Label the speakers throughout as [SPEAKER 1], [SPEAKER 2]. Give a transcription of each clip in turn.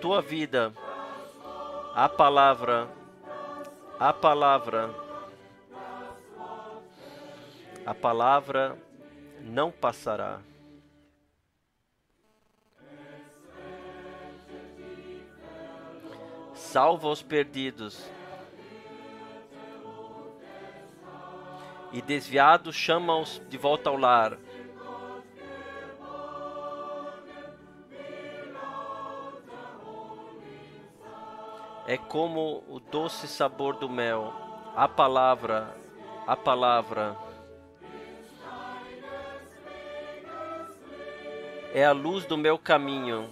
[SPEAKER 1] tua vida, a palavra, a palavra, a palavra não passará. Salva os perdidos, e desviados chama-os de volta ao lar. É como o doce sabor do mel, a palavra, a palavra. É a luz do meu caminho,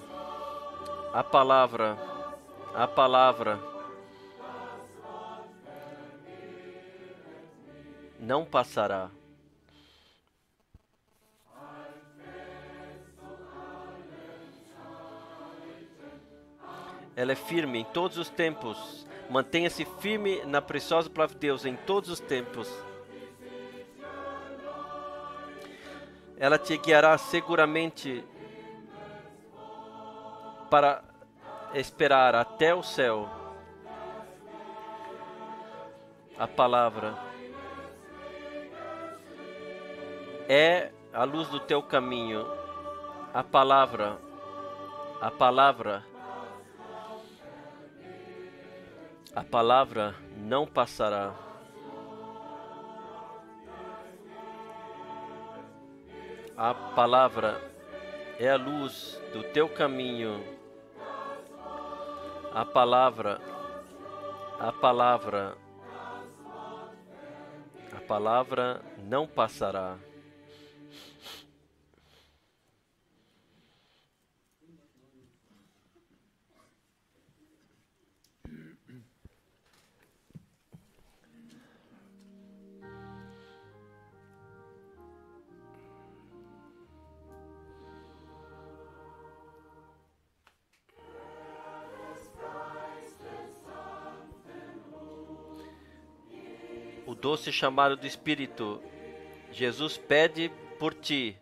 [SPEAKER 1] a palavra, a palavra. Não passará. Ela é firme em todos os tempos. Mantenha-se firme na preciosa palavra de Deus em todos os tempos. Ela te guiará seguramente para esperar até o céu. A palavra é a luz do teu caminho. A palavra, a palavra. A palavra não passará. A palavra é a luz do teu caminho. A palavra, a palavra, a palavra não passará. O doce chamado do Espírito, Jesus pede por ti.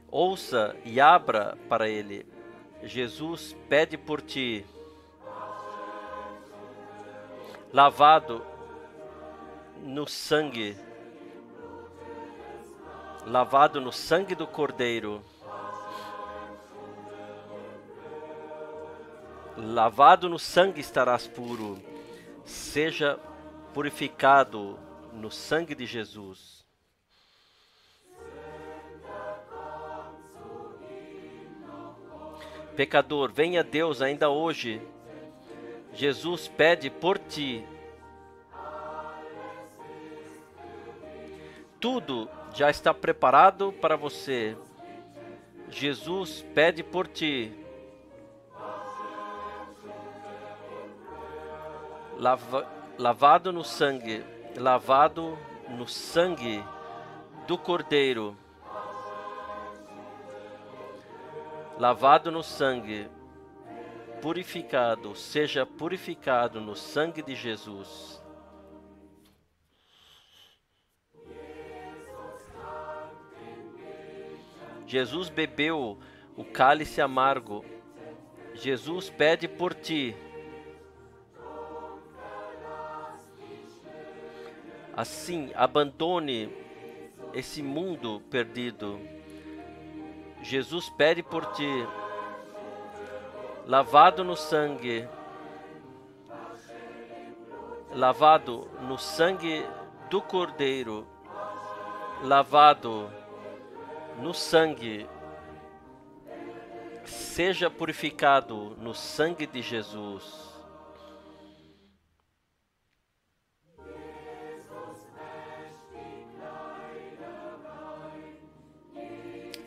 [SPEAKER 1] Ouça e abra para Ele. Jesus pede por ti. Lavado no sangue. Lavado no sangue do Cordeiro. Lavado no sangue estarás puro. Seja purificado no sangue de Jesus. Pecador, venha a Deus ainda hoje. Jesus pede por ti. Tudo já está preparado para você. Jesus pede por ti. Lavado no sangue do Cordeiro, lavado no sangue, purificado, seja purificado no sangue de Jesus. Jesus bebeu o cálice amargo. Jesus pede por ti. Assim, abandone esse mundo perdido. Jesus pede por ti. Lavado no sangue. Lavado no sangue do Cordeiro. Lavado no sangue. Seja purificado no sangue de Jesus.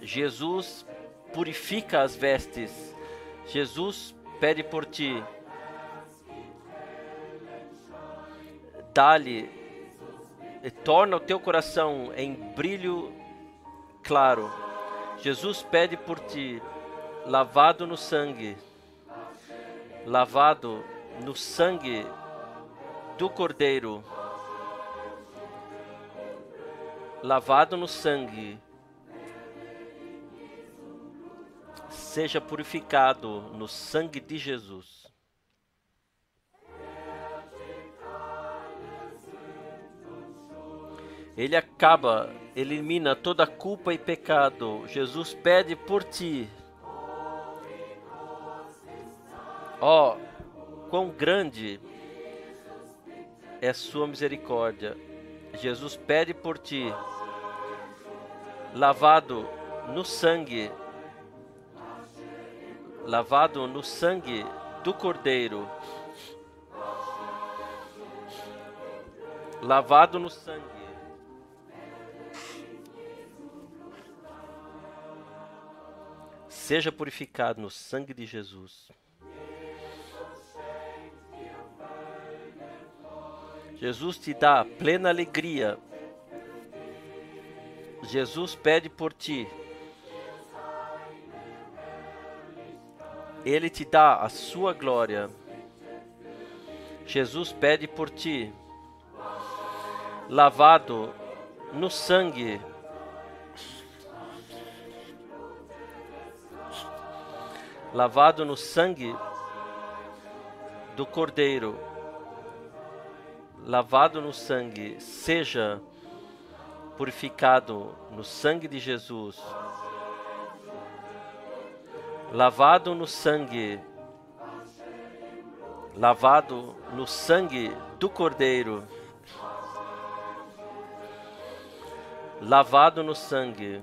[SPEAKER 1] Jesus purifica as vestes. Jesus pede por ti. Dá-lhe e torna o teu coração em brilho claro. Jesus pede por ti, lavado no sangue. Lavado no sangue do Cordeiro. Lavado no sangue. seja purificado no sangue de Jesus. Ele elimina toda culpa e pecado. Jesus pede por ti. Ó, quão grande é sua misericórdia. Jesus pede por ti, lavado no sangue do Cordeiro, lavado no sangue. Seja purificado no sangue de Jesus. Jesus te dá plena alegria. Jesus pede por ti. Ele te dá a sua glória. Jesus pede por ti, lavado no sangue do Cordeiro, lavado no sangue, seja purificado no sangue de Jesus, lavado no sangue do Cordeiro, lavado no sangue,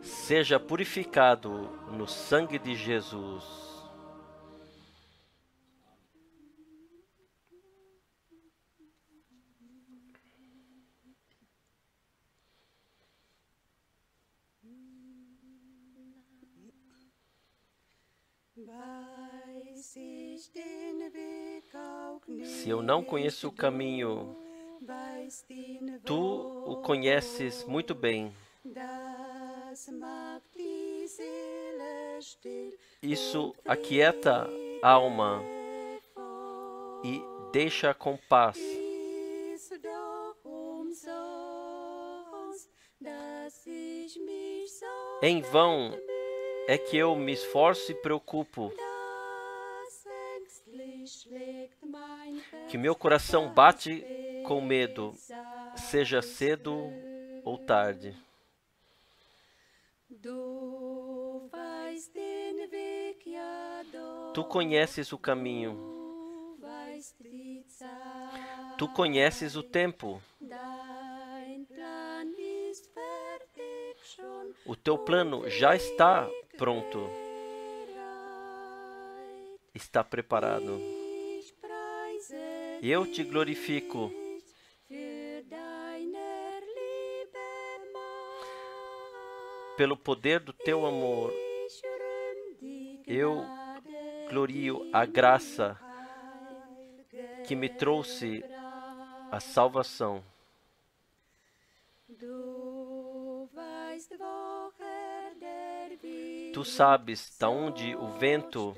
[SPEAKER 1] seja purificado no sangue de Jesus. Se eu não conheço o caminho, tu o conheces muito bem. Isso aquieta a alma e deixa com paz. Em vão é que eu me esforço e preocupo, que meu coração bate com medo, seja cedo ou tarde. Tu conheces o caminho, tu conheces o tempo. O teu plano já está pronto, está preparado. E eu te glorifico pelo poder do teu amor. Eu glorio a graça que me trouxe a salvação. Tu sabes de onde o vento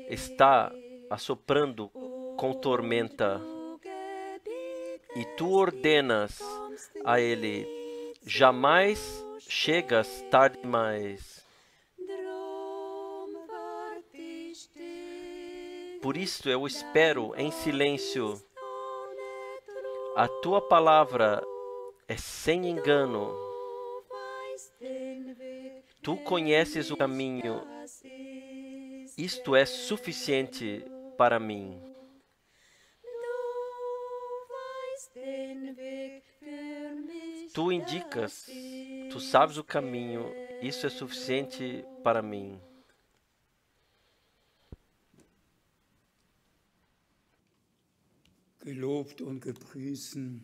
[SPEAKER 1] está assoprando com tormenta, e tu ordenas a ele: jamais chegas tarde demais. Por isto eu espero em silêncio. A tua palavra é sem engano. Tu conheces o caminho. Isto é suficiente para mim. Tu indicas, tu sabes o caminho. Isso é suficiente para mim.
[SPEAKER 2] Gelobt und gepriesen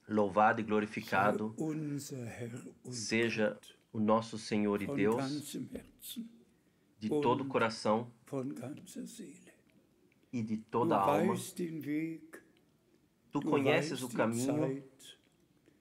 [SPEAKER 1] Louvado e glorificado
[SPEAKER 2] unser Herr und
[SPEAKER 1] seja
[SPEAKER 2] Gott,
[SPEAKER 1] o nosso Senhor e
[SPEAKER 2] von
[SPEAKER 1] Deus,
[SPEAKER 2] ganzem Herzen
[SPEAKER 1] de todo o coração
[SPEAKER 2] von ganzer Seele.
[SPEAKER 1] e de
[SPEAKER 2] Du
[SPEAKER 1] toda a alma.
[SPEAKER 2] weißt den Weg,
[SPEAKER 1] Tu
[SPEAKER 2] du
[SPEAKER 1] conheces o
[SPEAKER 2] weißt die
[SPEAKER 1] caminho,
[SPEAKER 2] Zeit,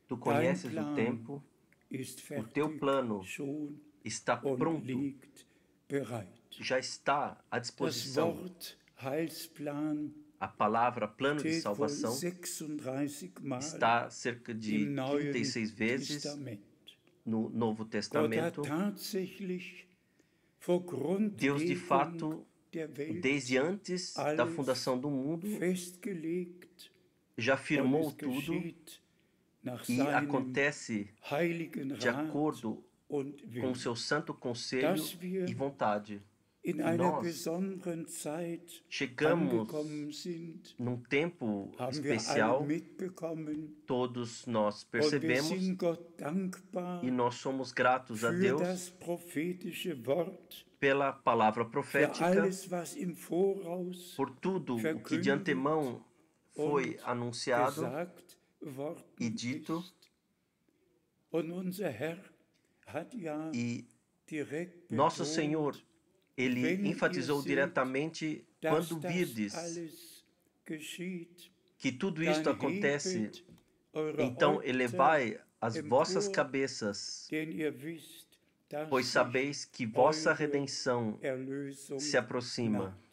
[SPEAKER 1] tu
[SPEAKER 2] dein
[SPEAKER 1] conheces o
[SPEAKER 2] Plan
[SPEAKER 1] tempo,
[SPEAKER 2] ist
[SPEAKER 1] o teu
[SPEAKER 2] fertig,
[SPEAKER 1] plano
[SPEAKER 2] schon
[SPEAKER 1] está
[SPEAKER 2] und
[SPEAKER 1] pronto,
[SPEAKER 2] liegt bereit.
[SPEAKER 1] já está à
[SPEAKER 2] Das
[SPEAKER 1] disposição.
[SPEAKER 2] Wort Heilsplan
[SPEAKER 1] A palavra plano de
[SPEAKER 2] steht wohl
[SPEAKER 1] salvação
[SPEAKER 2] 36 Mal
[SPEAKER 1] está cerca de
[SPEAKER 2] im Neuen
[SPEAKER 1] 36 vezes
[SPEAKER 2] Testament.
[SPEAKER 1] no Novo
[SPEAKER 2] Gott hat
[SPEAKER 1] Testamento,
[SPEAKER 2] tatsächlich vor
[SPEAKER 1] Deus de fato,
[SPEAKER 2] Grundlegung der Welt
[SPEAKER 1] desde antes da
[SPEAKER 2] alles
[SPEAKER 1] fundação do mundo,
[SPEAKER 2] festgelegt
[SPEAKER 1] já
[SPEAKER 2] und
[SPEAKER 1] firmou
[SPEAKER 2] es
[SPEAKER 1] tudo
[SPEAKER 2] geschieht nach
[SPEAKER 1] e
[SPEAKER 2] seinem
[SPEAKER 1] acontece
[SPEAKER 2] heiligen
[SPEAKER 1] de
[SPEAKER 2] Rat
[SPEAKER 1] acordo
[SPEAKER 2] und
[SPEAKER 1] com
[SPEAKER 2] Willen.
[SPEAKER 1] seu santo conselho
[SPEAKER 2] Dass wir
[SPEAKER 1] e vontade.
[SPEAKER 2] In
[SPEAKER 1] E
[SPEAKER 2] einer
[SPEAKER 1] nós
[SPEAKER 2] besonderen Zeit
[SPEAKER 1] chegamos
[SPEAKER 2] angekommen sind,
[SPEAKER 1] num tempo
[SPEAKER 2] haben wir alle
[SPEAKER 1] especial,
[SPEAKER 2] mitbekommen
[SPEAKER 1] todos nós
[SPEAKER 2] und wir
[SPEAKER 1] percebemos
[SPEAKER 2] sind Gott dankbar
[SPEAKER 1] e nós somos gratos a
[SPEAKER 2] für
[SPEAKER 1] Deus
[SPEAKER 2] das prophetische Wort,
[SPEAKER 1] pela palavra
[SPEAKER 2] für
[SPEAKER 1] profética,
[SPEAKER 2] alles, was im Voraus
[SPEAKER 1] por tudo o que de
[SPEAKER 2] verkündigt
[SPEAKER 1] antemão foi
[SPEAKER 2] und
[SPEAKER 1] anunciado
[SPEAKER 2] gesagt
[SPEAKER 1] e
[SPEAKER 2] worden
[SPEAKER 1] dito,
[SPEAKER 2] ist. Und unser Herr hat ja
[SPEAKER 1] e
[SPEAKER 2] direkt
[SPEAKER 1] nosso
[SPEAKER 2] betont,
[SPEAKER 1] Senhor, ele
[SPEAKER 2] wenn
[SPEAKER 1] enfatizou
[SPEAKER 2] ihr seht,
[SPEAKER 1] diretamente
[SPEAKER 2] dass
[SPEAKER 1] quando
[SPEAKER 2] das
[SPEAKER 1] virdes
[SPEAKER 2] alles geschieht,
[SPEAKER 1] que tudo isto
[SPEAKER 2] dann
[SPEAKER 1] acontece,
[SPEAKER 2] hebet eure
[SPEAKER 1] então
[SPEAKER 2] Häupter
[SPEAKER 1] elevai as vossas
[SPEAKER 2] empor,
[SPEAKER 1] cabeças,
[SPEAKER 2] denn ihr wisst, dass
[SPEAKER 1] pois
[SPEAKER 2] sich
[SPEAKER 1] sabeis que vossa
[SPEAKER 2] eure
[SPEAKER 1] redenção
[SPEAKER 2] Erlösung
[SPEAKER 1] se aproxima.
[SPEAKER 2] naht.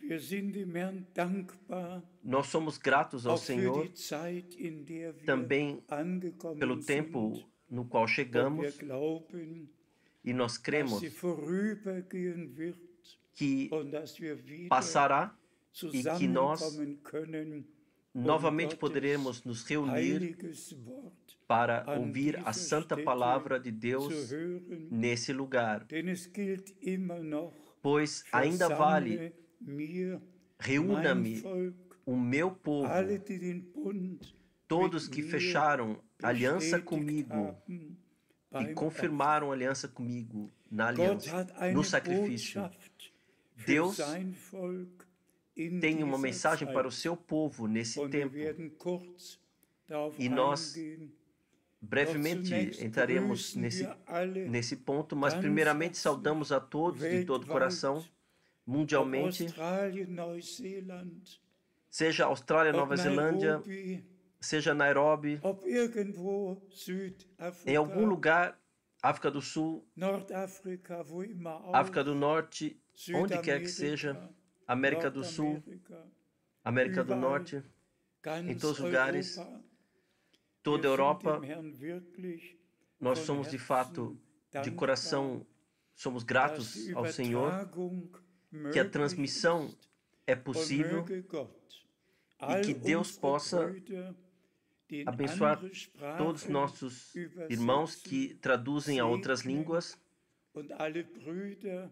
[SPEAKER 2] Wir sind dem Herrn dankbar
[SPEAKER 1] Nós somos gratos ao
[SPEAKER 2] auch für
[SPEAKER 1] Senhor
[SPEAKER 2] die Zeit, in der wir
[SPEAKER 1] também
[SPEAKER 2] angekommen
[SPEAKER 1] pelo tempo
[SPEAKER 2] sind.
[SPEAKER 1] no qual
[SPEAKER 2] Und wir
[SPEAKER 1] chegamos
[SPEAKER 2] glauben,
[SPEAKER 1] e nós
[SPEAKER 2] dass
[SPEAKER 1] cremos
[SPEAKER 2] sie vorübergehen wird
[SPEAKER 1] que
[SPEAKER 2] und dass wir wieder
[SPEAKER 1] passará e que nós
[SPEAKER 2] zusammenkommen können,
[SPEAKER 1] novamente
[SPEAKER 2] Gottes
[SPEAKER 1] poderemos nos reunir
[SPEAKER 2] heiliges Wort
[SPEAKER 1] para
[SPEAKER 2] an
[SPEAKER 1] ouvir a
[SPEAKER 2] dieser
[SPEAKER 1] santa
[SPEAKER 2] Stätte
[SPEAKER 1] palavra de
[SPEAKER 2] zu
[SPEAKER 1] Deus
[SPEAKER 2] hören,
[SPEAKER 1] nesse lugar,
[SPEAKER 2] denn es gilt immer noch,
[SPEAKER 1] pois ainda vale,
[SPEAKER 2] versammle mir mein
[SPEAKER 1] reúna-me
[SPEAKER 2] Volk,
[SPEAKER 1] o meu povo,
[SPEAKER 2] alle, die den Bund
[SPEAKER 1] todos
[SPEAKER 2] mit
[SPEAKER 1] que
[SPEAKER 2] mir
[SPEAKER 1] fecharam aliança
[SPEAKER 2] bestätigt
[SPEAKER 1] comigo
[SPEAKER 2] haben
[SPEAKER 1] e
[SPEAKER 2] beim
[SPEAKER 1] confirmaram aliança comigo na
[SPEAKER 2] Gott
[SPEAKER 1] aliança,
[SPEAKER 2] hat eine
[SPEAKER 1] no sacrifício.
[SPEAKER 2] Botschaft für
[SPEAKER 1] Deus
[SPEAKER 2] sein Volk in
[SPEAKER 1] tem uma
[SPEAKER 2] dieser
[SPEAKER 1] mensagem para o
[SPEAKER 2] Zeit.
[SPEAKER 1] seu povo nesse
[SPEAKER 2] Und wir
[SPEAKER 1] tempo.
[SPEAKER 2] werden kurz darauf
[SPEAKER 1] E nós
[SPEAKER 2] eingehen.
[SPEAKER 1] brevemente
[SPEAKER 2] Zunächst
[SPEAKER 1] entraremos
[SPEAKER 2] grüßen wir alle
[SPEAKER 1] nesse ponto, mas
[SPEAKER 2] ganz
[SPEAKER 1] primeiramente
[SPEAKER 2] herzlich
[SPEAKER 1] saudamos a todos de todo o coração,
[SPEAKER 2] weltweit, ob
[SPEAKER 1] mundialmente,
[SPEAKER 2] Australien, Neuseeland,
[SPEAKER 1] seja Austrália,
[SPEAKER 2] ob
[SPEAKER 1] Nova Zelândia,
[SPEAKER 2] Nairobi,
[SPEAKER 1] seja Nairobi,
[SPEAKER 2] ob irgendwo
[SPEAKER 1] em algum
[SPEAKER 2] Südafrika,
[SPEAKER 1] lugar, África do Sul,
[SPEAKER 2] Nordafrika, wo immer auch,
[SPEAKER 1] África do Norte, onde quer que seja, América do Sul,
[SPEAKER 2] Nordamerika,
[SPEAKER 1] América do
[SPEAKER 2] überall,
[SPEAKER 1] Norte,
[SPEAKER 2] ganz
[SPEAKER 1] em todos os lugares,
[SPEAKER 2] Europa.
[SPEAKER 1] toda a
[SPEAKER 2] Wir sind
[SPEAKER 1] Europa,
[SPEAKER 2] dem Herrn wirklich
[SPEAKER 1] nós
[SPEAKER 2] von
[SPEAKER 1] somos de fato,
[SPEAKER 2] Herzen
[SPEAKER 1] de
[SPEAKER 2] dankbar,
[SPEAKER 1] coração, somos
[SPEAKER 2] dass
[SPEAKER 1] gratos
[SPEAKER 2] die
[SPEAKER 1] ao Senhor,
[SPEAKER 2] Übertragung
[SPEAKER 1] que a
[SPEAKER 2] möglich
[SPEAKER 1] transmissão
[SPEAKER 2] ist.
[SPEAKER 1] é
[SPEAKER 2] Und
[SPEAKER 1] possível
[SPEAKER 2] möge Gott all
[SPEAKER 1] que Deus
[SPEAKER 2] unsere
[SPEAKER 1] possa
[SPEAKER 2] Brüder, die in
[SPEAKER 1] abençoar
[SPEAKER 2] andere
[SPEAKER 1] todos
[SPEAKER 2] Sprachen
[SPEAKER 1] nossos
[SPEAKER 2] übersetzen,
[SPEAKER 1] irmãos que traduzem a outras
[SPEAKER 2] segnen
[SPEAKER 1] línguas
[SPEAKER 2] und alle Brüder,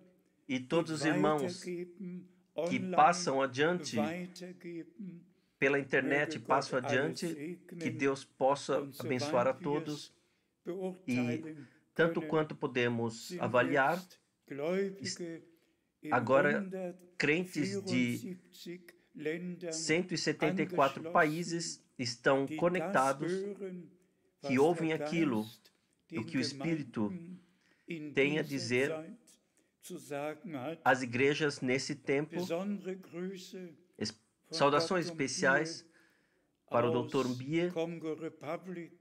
[SPEAKER 1] e todos os
[SPEAKER 2] die
[SPEAKER 1] irmãos
[SPEAKER 2] weitergeben,
[SPEAKER 1] que
[SPEAKER 2] online
[SPEAKER 1] passam adiante
[SPEAKER 2] weitergeben,
[SPEAKER 1] pela internet,
[SPEAKER 2] möge
[SPEAKER 1] passam
[SPEAKER 2] Gott alle
[SPEAKER 1] adiante, que
[SPEAKER 2] segnen.
[SPEAKER 1] Deus possa
[SPEAKER 2] Und
[SPEAKER 1] abençoar a
[SPEAKER 2] soweit wir
[SPEAKER 1] todos
[SPEAKER 2] es
[SPEAKER 1] e
[SPEAKER 2] beurteilen
[SPEAKER 1] tanto
[SPEAKER 2] können,
[SPEAKER 1] quanto podemos
[SPEAKER 2] sind
[SPEAKER 1] avaliar,
[SPEAKER 2] jetzt Gläubige in
[SPEAKER 1] agora crentes de
[SPEAKER 2] 174 Ländern
[SPEAKER 1] 174
[SPEAKER 2] angeschlossen,
[SPEAKER 1] países estão
[SPEAKER 2] die
[SPEAKER 1] conectados,
[SPEAKER 2] das hören,
[SPEAKER 1] que
[SPEAKER 2] was
[SPEAKER 1] ouvem
[SPEAKER 2] der
[SPEAKER 1] aquilo,
[SPEAKER 2] Geist
[SPEAKER 1] o
[SPEAKER 2] den
[SPEAKER 1] que o Espírito
[SPEAKER 2] Gemeinden in
[SPEAKER 1] tem a
[SPEAKER 2] dieser
[SPEAKER 1] dizer
[SPEAKER 2] Zeit zu sagen hat.
[SPEAKER 1] às igrejas nesse tempo.
[SPEAKER 2] Besondere Grüße von
[SPEAKER 1] Saudações
[SPEAKER 2] Dr.
[SPEAKER 1] especiais para o Dr.
[SPEAKER 2] aus
[SPEAKER 1] Mbie,
[SPEAKER 2] Congo Republic.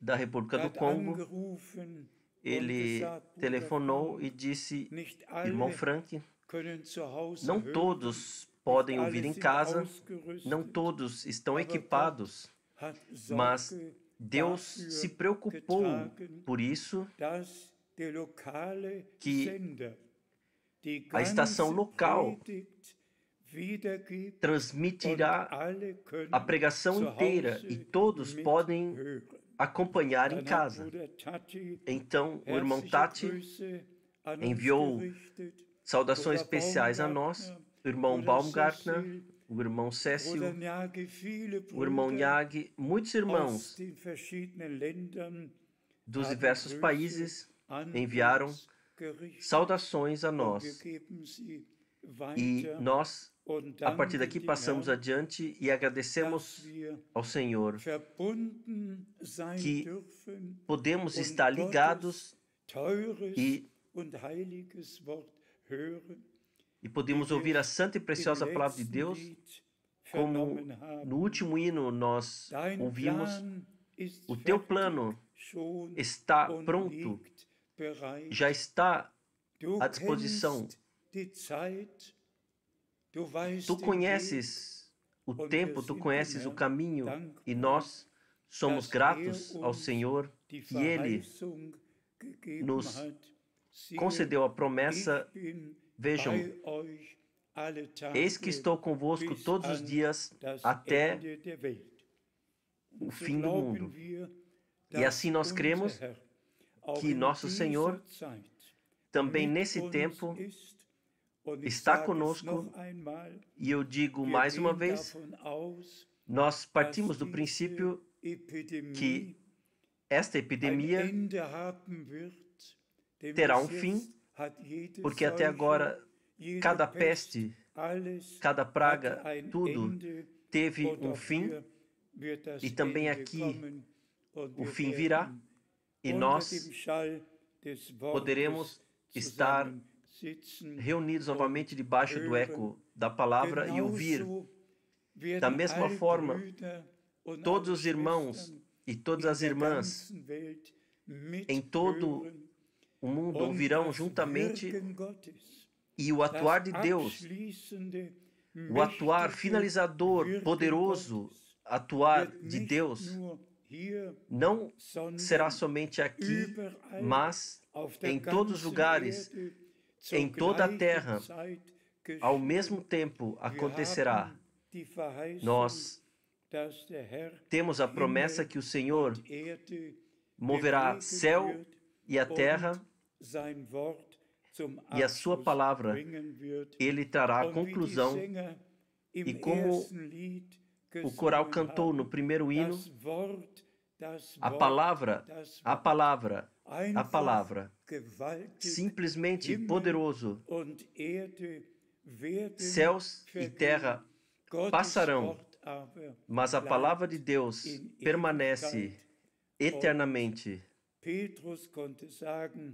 [SPEAKER 1] da República do
[SPEAKER 2] Hat
[SPEAKER 1] Congo.
[SPEAKER 2] angerufen und
[SPEAKER 1] Ele
[SPEAKER 2] gesagt, Bruder
[SPEAKER 1] telefonou
[SPEAKER 2] Frank,
[SPEAKER 1] e disse:
[SPEAKER 2] nicht
[SPEAKER 1] Irmão
[SPEAKER 2] alle
[SPEAKER 1] Frank,
[SPEAKER 2] können zu Hause
[SPEAKER 1] não
[SPEAKER 2] hören,
[SPEAKER 1] todos podem
[SPEAKER 2] nicht
[SPEAKER 1] ouvir
[SPEAKER 2] alle
[SPEAKER 1] em
[SPEAKER 2] sind
[SPEAKER 1] casa,
[SPEAKER 2] ausgerüstet,
[SPEAKER 1] não todos estão
[SPEAKER 2] aber
[SPEAKER 1] equipados,
[SPEAKER 2] Gott hat
[SPEAKER 1] mas
[SPEAKER 2] Sorge
[SPEAKER 1] Deus
[SPEAKER 2] dafür
[SPEAKER 1] se preocupou
[SPEAKER 2] getragen,
[SPEAKER 1] por isso
[SPEAKER 2] dass der lokale
[SPEAKER 1] que
[SPEAKER 2] Sender die
[SPEAKER 1] a estação
[SPEAKER 2] ganze
[SPEAKER 1] local
[SPEAKER 2] Predigt wiedergibt und
[SPEAKER 1] transmitirá
[SPEAKER 2] alle können
[SPEAKER 1] a pregação
[SPEAKER 2] zu
[SPEAKER 1] inteira
[SPEAKER 2] Hause
[SPEAKER 1] e todos podem
[SPEAKER 2] mithören.
[SPEAKER 1] acompanhar em
[SPEAKER 2] Dann hat
[SPEAKER 1] casa.
[SPEAKER 2] Bruder Tati
[SPEAKER 1] Então, o irmão
[SPEAKER 2] herzliche
[SPEAKER 1] Tati
[SPEAKER 2] Grüße an uns
[SPEAKER 1] enviou
[SPEAKER 2] gerichtet,
[SPEAKER 1] saudações
[SPEAKER 2] Bruder
[SPEAKER 1] especiais a nós,
[SPEAKER 2] Baumgartner,
[SPEAKER 1] o irmão
[SPEAKER 2] Bruder
[SPEAKER 1] Baumgartner,
[SPEAKER 2] Cecil,
[SPEAKER 1] o irmão Cécio,
[SPEAKER 2] Bruder Njagi, viele
[SPEAKER 1] o irmão
[SPEAKER 2] Brüder
[SPEAKER 1] Nhag, muitos
[SPEAKER 2] aus
[SPEAKER 1] irmãos
[SPEAKER 2] den verschiedenen Ländern
[SPEAKER 1] dos
[SPEAKER 2] haben
[SPEAKER 1] diversos
[SPEAKER 2] Grüße
[SPEAKER 1] países
[SPEAKER 2] an
[SPEAKER 1] enviaram
[SPEAKER 2] uns gerichtet.
[SPEAKER 1] saudações a
[SPEAKER 2] Und wir
[SPEAKER 1] nós.
[SPEAKER 2] geben sie
[SPEAKER 1] E
[SPEAKER 2] weiter
[SPEAKER 1] nós,
[SPEAKER 2] und
[SPEAKER 1] a partir
[SPEAKER 2] danken
[SPEAKER 1] daqui,
[SPEAKER 2] dem
[SPEAKER 1] passamos
[SPEAKER 2] Herrn,
[SPEAKER 1] adiante e
[SPEAKER 2] dass
[SPEAKER 1] agradecemos
[SPEAKER 2] wir
[SPEAKER 1] ao Senhor
[SPEAKER 2] verbunden sein
[SPEAKER 1] que
[SPEAKER 2] dürfen
[SPEAKER 1] podemos
[SPEAKER 2] und
[SPEAKER 1] estar ligados
[SPEAKER 2] teures
[SPEAKER 1] e
[SPEAKER 2] und heiliges Wort hören,
[SPEAKER 1] e podemos ouvir a santa e preciosa
[SPEAKER 2] im
[SPEAKER 1] palavra de
[SPEAKER 2] letzten
[SPEAKER 1] Deus,
[SPEAKER 2] Lied
[SPEAKER 1] como
[SPEAKER 2] vernommen haben.
[SPEAKER 1] no último hino nós
[SPEAKER 2] Dein
[SPEAKER 1] ouvimos:
[SPEAKER 2] Plan ist
[SPEAKER 1] o teu
[SPEAKER 2] fertig,
[SPEAKER 1] plano
[SPEAKER 2] schon
[SPEAKER 1] está
[SPEAKER 2] und
[SPEAKER 1] pronto,
[SPEAKER 2] liegt bereit.
[SPEAKER 1] já está
[SPEAKER 2] Du
[SPEAKER 1] à disposição.
[SPEAKER 2] kennst die Zeit, du weißt
[SPEAKER 1] Tu
[SPEAKER 2] den Weg,
[SPEAKER 1] conheces o tempo, tu conheces o caminho, e nós somos gratos ao Senhor que Ele nos concedeu a promessa. Vejam, eis que estou convosco todos os dias até o fim do mundo. E assim nós cremos que nosso Senhor também nesse tempo está conosco. E eu digo mais uma vez, nós partimos do princípio que esta epidemia terá um fim, porque até agora cada peste, cada praga, tudo teve um fim, e também aqui o fim virá, e nós poderemos estar reunidos novamente debaixo do eco da palavra e ouvir. Da mesma forma, todos os irmãos e todas as irmãs em todo o mundo ouvirão juntamente, e o atuar de Deus, o atuar finalizador, poderoso atuar de Deus, não será somente aqui, mas em todos os lugares, em toda a terra, ao mesmo tempo acontecerá. Nós temos a promessa que o Senhor moverá céu e a terra, e a sua palavra Ele trará a conclusão. E como o coral cantou no primeiro hino, a palavra, simplesmente poderoso. Céus e terra passarão, mas a palavra de Deus permanece eternamente.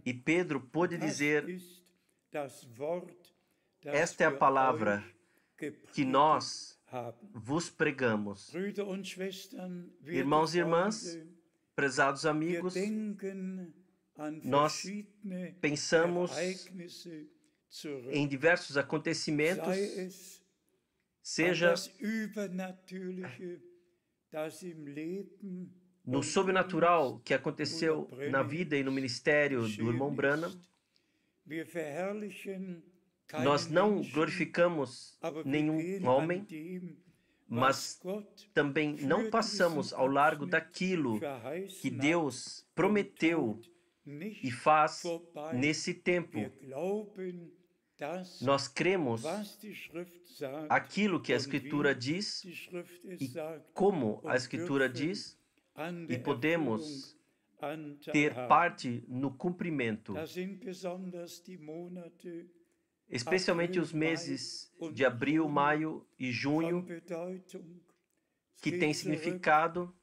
[SPEAKER 1] E Pedro pôde dizer: esta é a palavra que nós vos pregamos. Irmãos e irmãs, prezados amigos, nós pensamos em diversos acontecimentos, seja no sobrenatural que aconteceu na vida e no ministério do irmão Branham. Nós não glorificamos nenhum homem, mas também não passamos ao largo daquilo que Deus prometeu e faz nesse tempo. Nós cremos aquilo que a Escritura diz e como a Escritura diz, e podemos ter parte no cumprimento. Especialmente os meses de abril, maio e junho, que tem significado.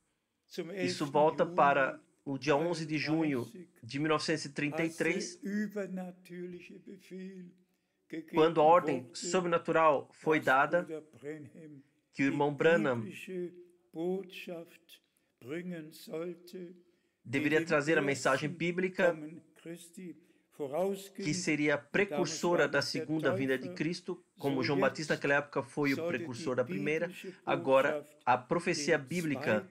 [SPEAKER 1] Isso volta para o dia 11 de junho de 1933, quando a ordem sobrenatural foi dada, que o irmão Branham deveria trazer a mensagem bíblica, que seria precursora da segunda vinda de Cristo, como João Batista naquela época foi o precursor da primeira. Agora, a profecia bíblica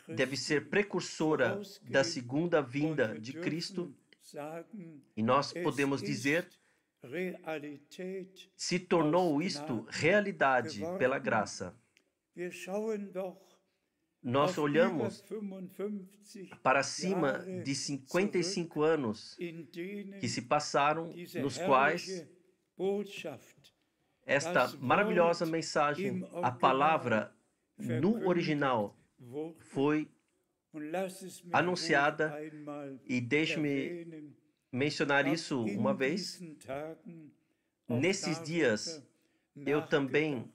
[SPEAKER 1] deve ser precursora da segunda vinda de Cristo, e nós podemos dizer: se tornou isto realidade pela graça. Nós olhamos para cima de 55 anos que se passaram, nos quais esta maravilhosa mensagem, a palavra no original, foi anunciada. E deixe-me mencionar isso uma vez. Nesses dias, eu também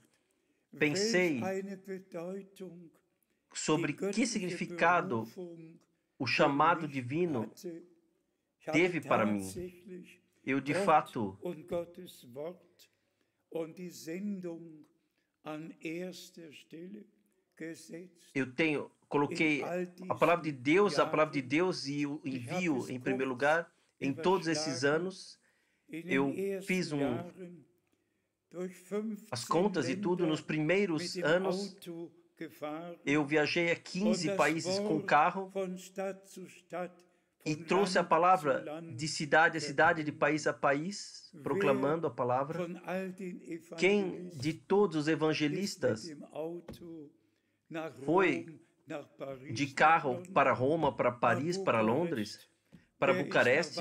[SPEAKER 1] pensei sobre que significado o chamado divino teve para mim. Eu, de fato, coloquei a palavra de Deus e o envio em primeiro lugar. Em todos esses anos, eu fiz as contas e tudo. Nos primeiros anos, Eu viajei a 15 países com carro e trouxe a palavra de cidade a cidade, de país a país, proclamando a palavra. Quem de todos os evangelistas foi de carro para Roma, para Paris, para Londres, para Bucareste?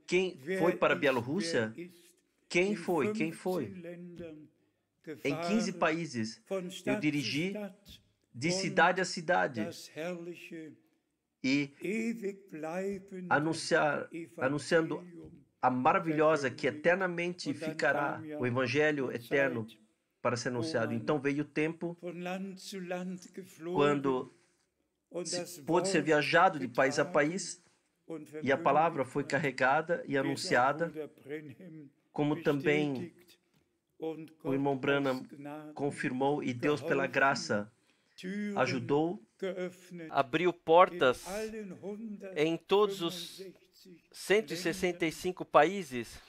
[SPEAKER 1] Quem foi para a Bielorrússia? Quem foi? Quem foi? Em 15 países, eu dirigi de cidade a cidade e anunciando a maravilhosa que eternamente ficará, o Evangelho eterno para ser anunciado. Então veio o tempo quando pôde ser viajado de país a país e a palavra foi carregada e anunciada, como também o irmão Branham confirmou, e Deus, pela graça, ajudou, abriu portas em todos os 165 países.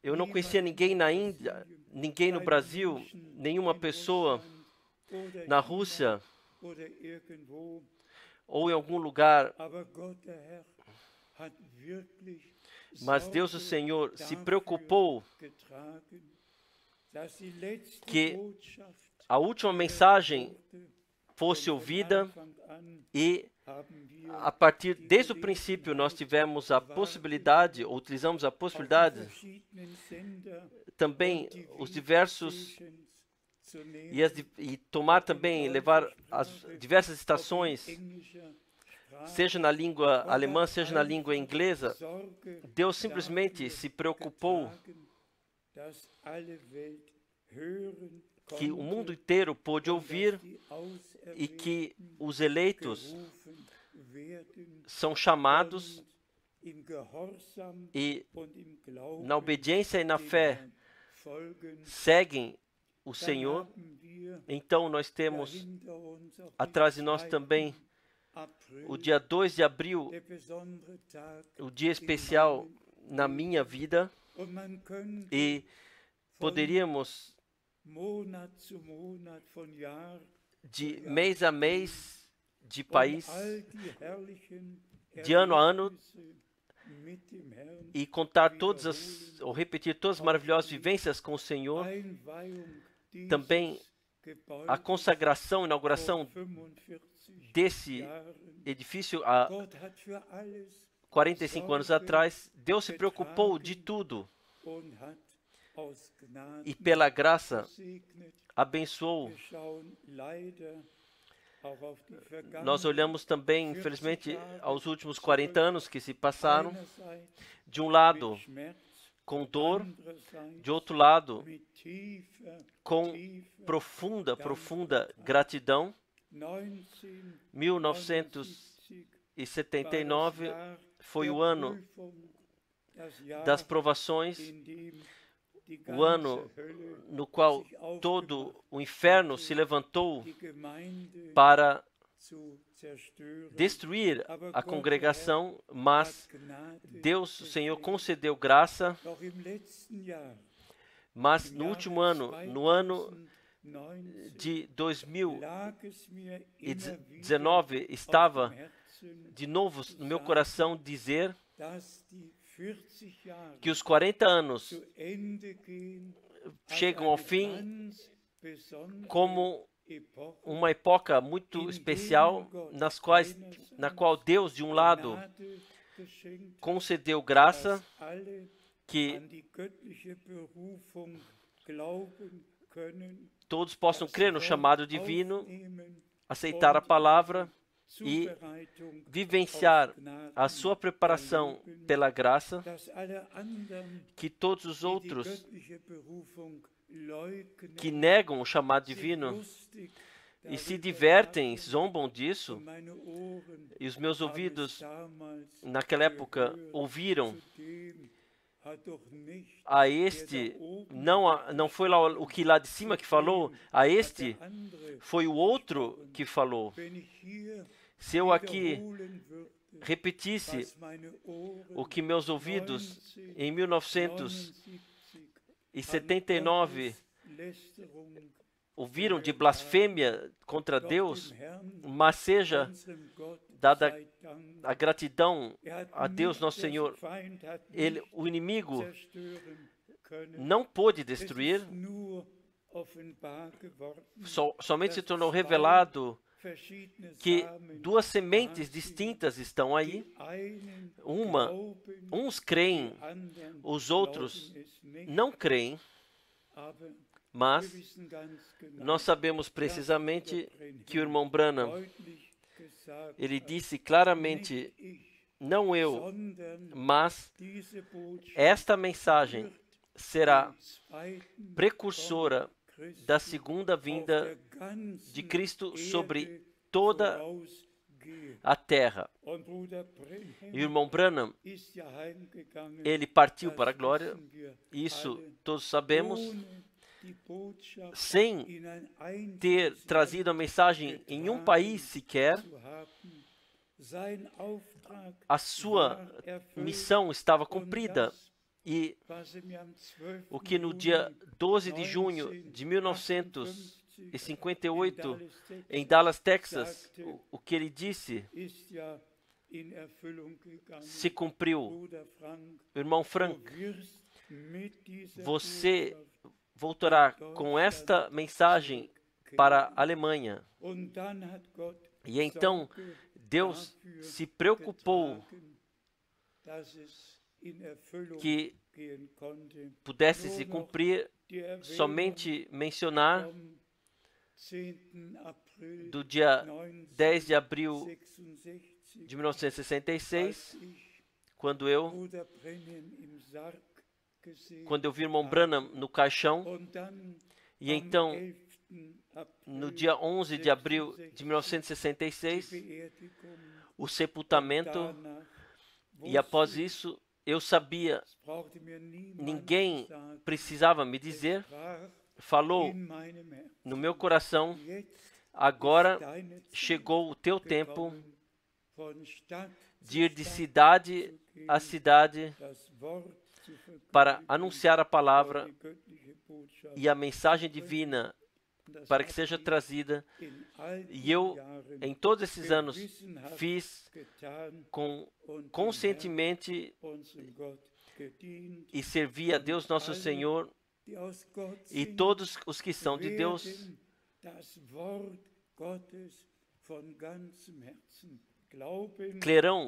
[SPEAKER 1] Eu não conhecia ninguém na Índia, ninguém no Brasil, nenhuma pessoa na Rússia ou em algum lugar. Mas Deus, o Senhor, se preocupou que a última mensagem fosse ouvida e desde o princípio nós tivemos a possibilidade, ou utilizamos a possibilidade, também os diversos, e tomar também, levar as diversas estações, seja na língua alemã, seja na língua inglesa. Deus simplesmente se preocupou que o mundo inteiro pôde ouvir e que os eleitos são chamados e, na obediência e na fé, seguem o Senhor. Então, nós temos atrás de nós também o dia 2 de abril, o dia especial na minha vida, e poderíamos, de mês a mês, de país, de ano a ano, e contar ou repetir todas as maravilhosas vivências com o Senhor. Também a consagração, inauguração desse edifício há 45 anos atrás. Deus se preocupou de tudo e pela graça abençoou. Nós olhamos também, infelizmente, aos últimos 40 anos que se passaram, de um lado com dor, de outro lado com profunda gratidão. 1979 foi o ano das provações, o ano no qual todo o inferno se levantou para destruir a congregação, mas Deus, o Senhor, concedeu graça. Mas no último ano, no ano de 2019, estava de novo no meu coração dizer que os 40 anos chegam ao fim como uma época muito especial, na qual Deus, de um lado, concedeu graça, que todos possam crer no chamado divino, aceitar a palavra e vivenciar a sua preparação pela graça, que todos os outros que negam o chamado divino e se divertem, zombam disso, e os meus ouvidos naquela época ouviram: a este, não foi lá o que lá de cima que falou, a este foi o outro que falou. Se eu aqui repetisse o que meus ouvidos em 1979 ouviram de blasfêmia contra Deus, mas seja dada a gratidão a Deus nosso Senhor. O inimigo não pôde destruir, somente se tornou revelado que duas sementes distintas estão aí. Uns creem, os outros não creem, mas nós sabemos precisamente que o irmão Branham, ele disse claramente, não eu, mas esta mensagem será precursora da segunda vinda de Cristo sobre toda a terra. E o irmão Branham, ele partiu para a glória, isso todos sabemos, sem ter trazido a mensagem em um país sequer. A sua missão estava cumprida. E o que no dia 12 de junho de 1958, em Dallas, Texas, o que ele disse se cumpriu. Irmão Frank, você voltará com esta mensagem para a Alemanha. E então Deus se preocupou que pudesse se cumprir. Somente mencionar do dia 10 de abril de 1966, quando eu vi o irmão Branham no caixão, e então no dia 11 de abril de 1966, o sepultamento, e após isso eu sabia, ninguém precisava me dizer, falou no meu coração, agora chegou o teu tempo de ir de cidade a cidade para anunciar a palavra e a mensagem divina para que seja trazida. E eu, em todos esses anos, fiz conscientemente e servi a Deus nosso Senhor, e todos os que são de Deus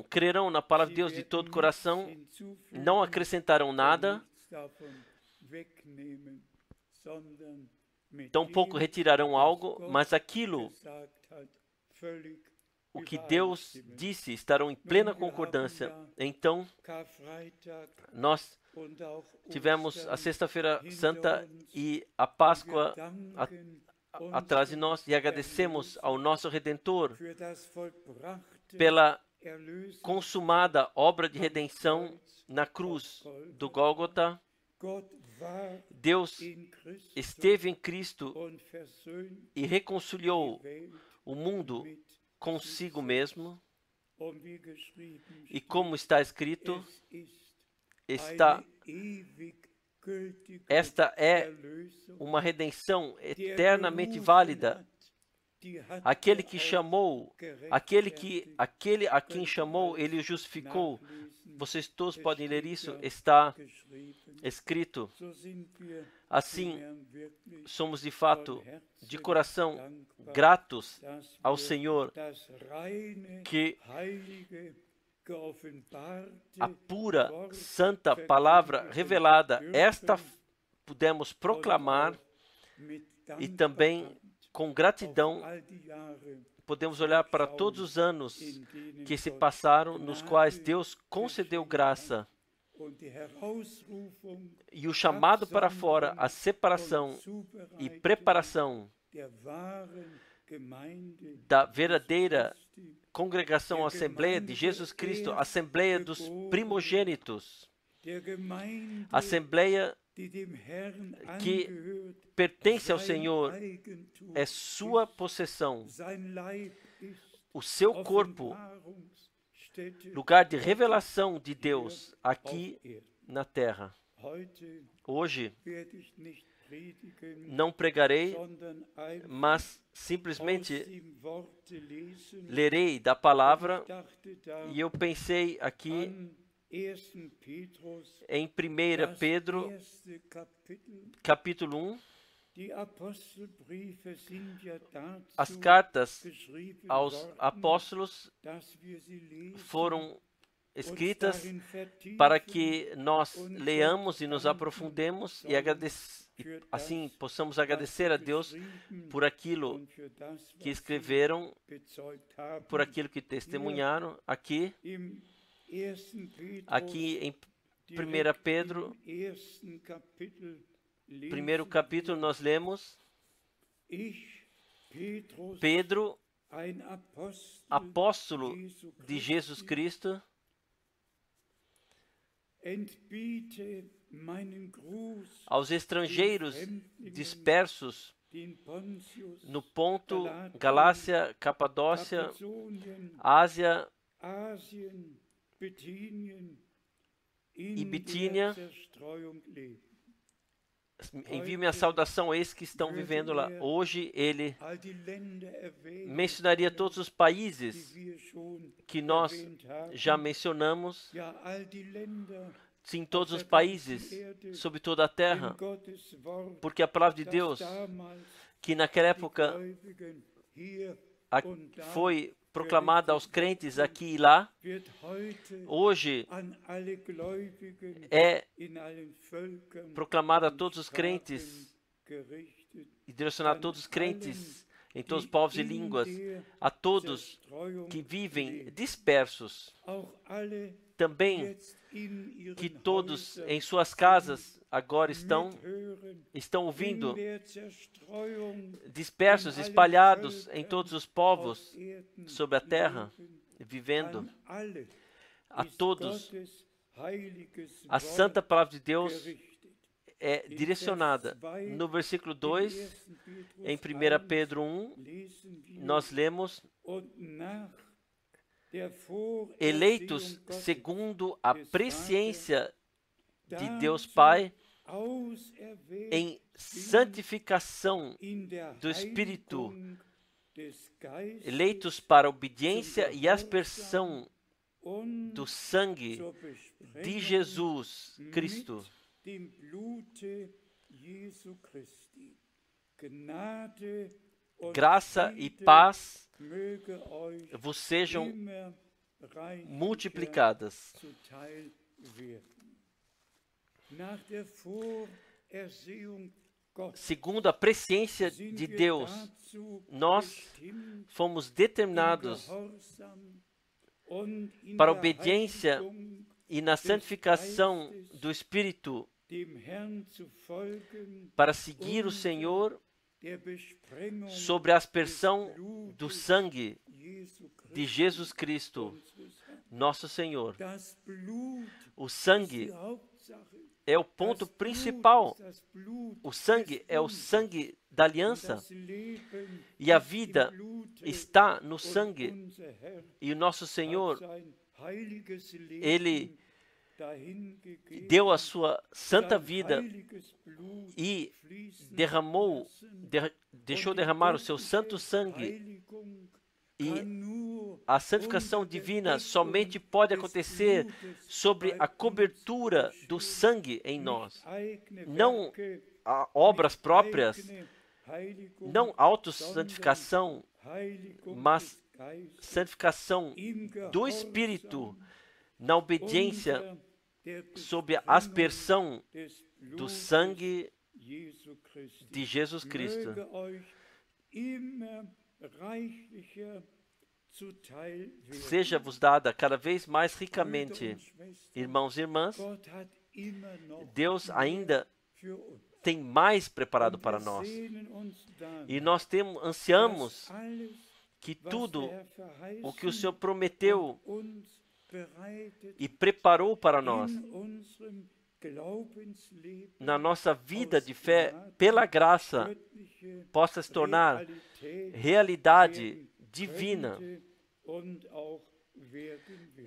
[SPEAKER 1] crerão na palavra de Deus de todo o coração, não acrescentarão nada, tampouco retirarão algo, mas aquilo, o que Deus disse, estarão em plena concordância. Então, nós tivemos a Sexta-feira Santa e a Páscoa atrás de nós, e agradecemos ao nosso Redentor pela consumada obra de redenção na cruz do Gólgota. Deus esteve em Cristo e reconciliou o mundo consigo mesmo, e como está escrito, esta é uma redenção eternamente válida. Aquele que chamou, aquele a quem chamou, ele o justificou. Vocês todos podem ler isso, está escrito. Assim, somos de fato, de coração, gratos ao Senhor, que a pura, santa palavra revelada, esta pudemos proclamar, e também com gratidão podemos olhar para todos os anos que se passaram, nos quais Deus concedeu graça, e o chamado para fora, a separação e preparação da verdadeira congregação, Assembleia de Jesus Cristo, Assembleia dos primogênitos, Assembleia que pertence ao Senhor, é sua possessão, o seu corpo, lugar de revelação de Deus aqui na terra. Hoje não pregarei, mas simplesmente lerei da palavra, e eu pensei aqui em 1 Pedro, capítulo 1. As cartas aos apóstolos foram escritas para que nós leamos e nos aprofundemos e assim possamos agradecer a Deus por aquilo que escreveram, por aquilo que testemunharam. Aqui em 1 Pedro, primeiro capítulo, nós lemos: Pedro, apóstolo de Jesus Cristo, aos estrangeiros dispersos no Ponto, Galácia, Capadócia, Ásia e Bitínia, envio minha saudação a esses que estão vivendo lá. Hoje ele mencionaria todos os países que nós já mencionamos. Sim, todos os países sobre toda a terra, porque a palavra de Deus, que naquela época foi proclamada aos crentes aqui e lá, hoje é proclamada a todos os crentes e direcionada a todos os crentes em todos os povos e línguas, a todos que vivem dispersos. Também que todos em suas casas agora estão ouvindo, dispersos, espalhados em todos os povos sobre a terra, vivendo. A todos, a santa palavra de Deus é direcionada. No versículo 2, em 1 Pedro 1, nós lemos: eleitos segundo a presciência de Deus Pai, em santificação do Espírito, eleitos para a obediência e aspersão do sangue de Jesus Cristo. Graça e paz vos sejam multiplicadas. Segundo a presciência de Deus, nós fomos determinados para a obediência e na santificação do Espírito, para seguir o Senhor sobre a aspersão do sangue de Jesus Cristo, nosso Senhor. O sangue é o ponto principal. O sangue é o sangue da aliança. E a vida está no sangue. E o nosso Senhor, Ele deu a sua santa vida e deixou derramar o seu santo sangue. E a santificação divina somente pode acontecer sobre a cobertura do sangue em nós. Não obras próprias, não autossantificação, mas santificação do Espírito na obediência sob a aspersão do sangue de Jesus Cristo. Seja-vos dada cada vez mais ricamente, irmãos e irmãs. Deus ainda tem mais preparado para nós. E nós ansiamos que tudo o que o Senhor prometeu e preparou para nós, na nossa vida de fé, pela graça, possa se tornar realidade divina.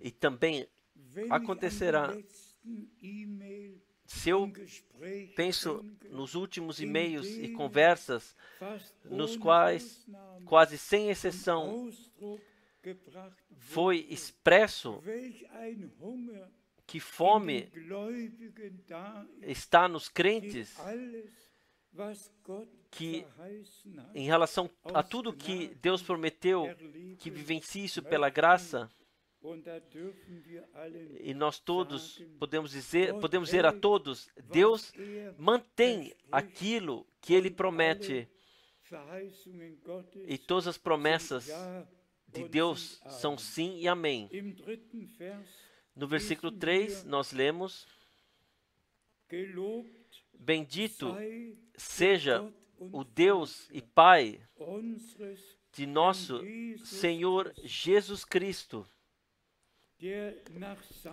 [SPEAKER 1] E também acontecerá, Se eu penso nos últimos e-mails e conversas, nos quais, quase sem exceção, foi expresso que fome está nos crentes, que em relação a tudo que Deus prometeu, que vivencie isso pela graça, e nós todos podemos dizer a todos, Deus mantém aquilo que Ele promete, e todas as promessas de Deus são sim e amém. No versículo 3, nós lemos: Bendito seja o Deus e Pai de nosso Senhor Jesus Cristo,